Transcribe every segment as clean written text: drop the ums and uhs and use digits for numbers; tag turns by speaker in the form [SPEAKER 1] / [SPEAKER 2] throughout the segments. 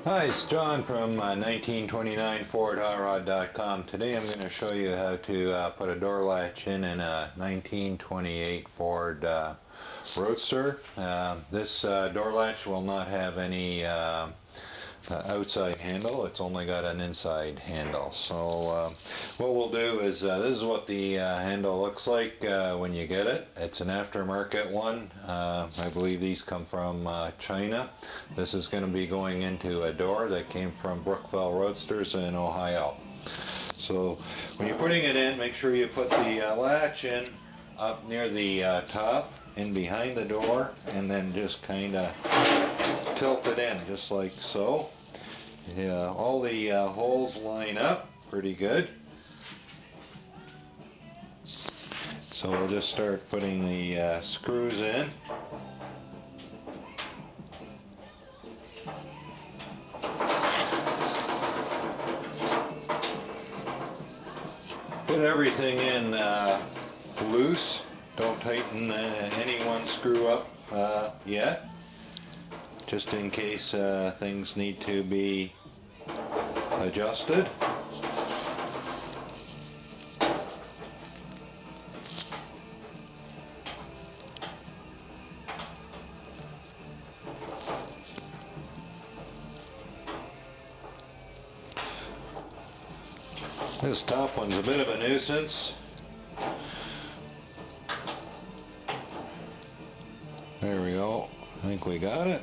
[SPEAKER 1] Hi, it's John from 1929FordHotRod.com. Today I'm going to show you how to put a door latch in a 1928 Ford Roadster. This door latch will not have any outside handle. It's only got an inside handle. So what we'll do is this is what the handle looks like when you get it. It's an aftermarket one. I believe these come from China. This is going to be going into a door that came from Brookville Roadsters in Ohio. So when you're putting it in, make sure you put the latch in up near the top, in behind the door, and then just kind of tilt it in just like so. Yeah, all the holes line up pretty good. So we'll just start putting the screws in. Put everything in loose. Don't tighten any one screw up yet, just in case things need to be adjusted. This top one's a bit of a nuisance. There we go. I think we got it.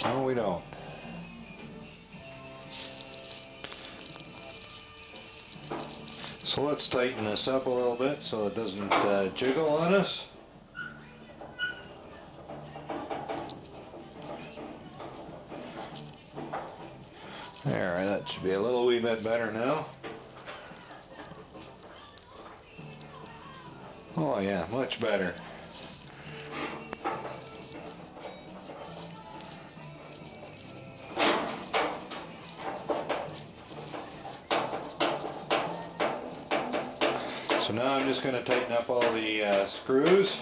[SPEAKER 1] No, we don't. So let's tighten this up a little bit so it doesn't jiggle on us. There, that should be a little wee bit better now. Oh yeah, much better. So now I'm just going to tighten up all the screws.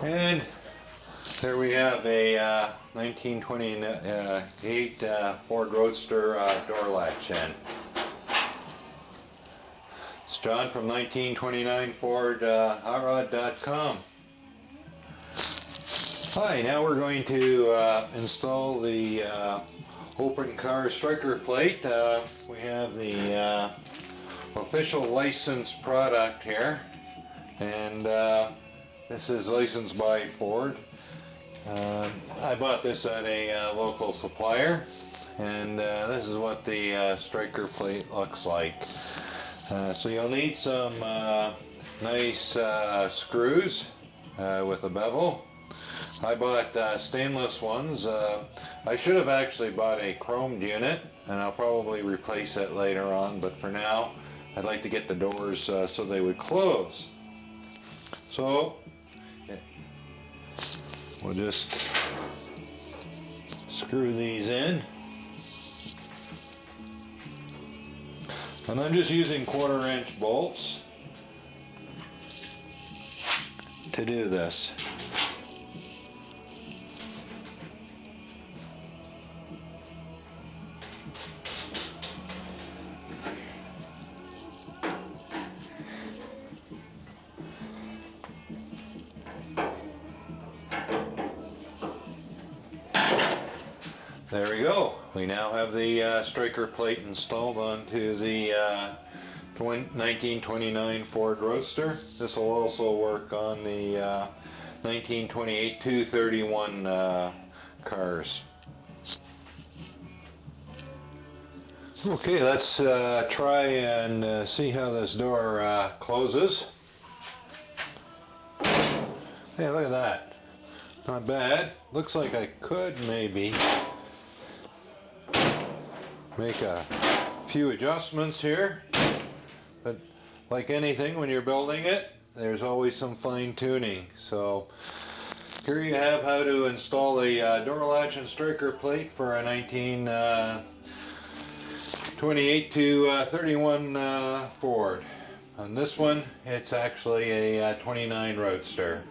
[SPEAKER 1] And there we have a 1928 Ford Roadster door latch in. It's John from 1929FordHotRod.com. Hi, now we're going to install the open car striker plate. We have the official licensed product here, and this is licensed by Ford. I bought this at a local supplier, and this is what the striker plate looks like. So you'll need some nice screws with a bevel. I bought stainless ones. I should have actually bought a chromed unit, and I'll probably replace it later on, but for now I'd like to get the doors so they would close. So we'll just screw these in. And I'm just using 1/4 inch bolts to do this. There we go. We now have the striker plate installed onto the 1929 Ford Roadster. This will also work on the 1928 231 cars. Okay, let's try and see how this door closes. Hey, look at that. Not bad. Looks like I could maybe make a few adjustments here, but like anything when you're building it, there's always some fine tuning. So here you have how to install a door latch and striker plate for a 1928 to 31 Ford. On this one, it's actually a 29 Roadster.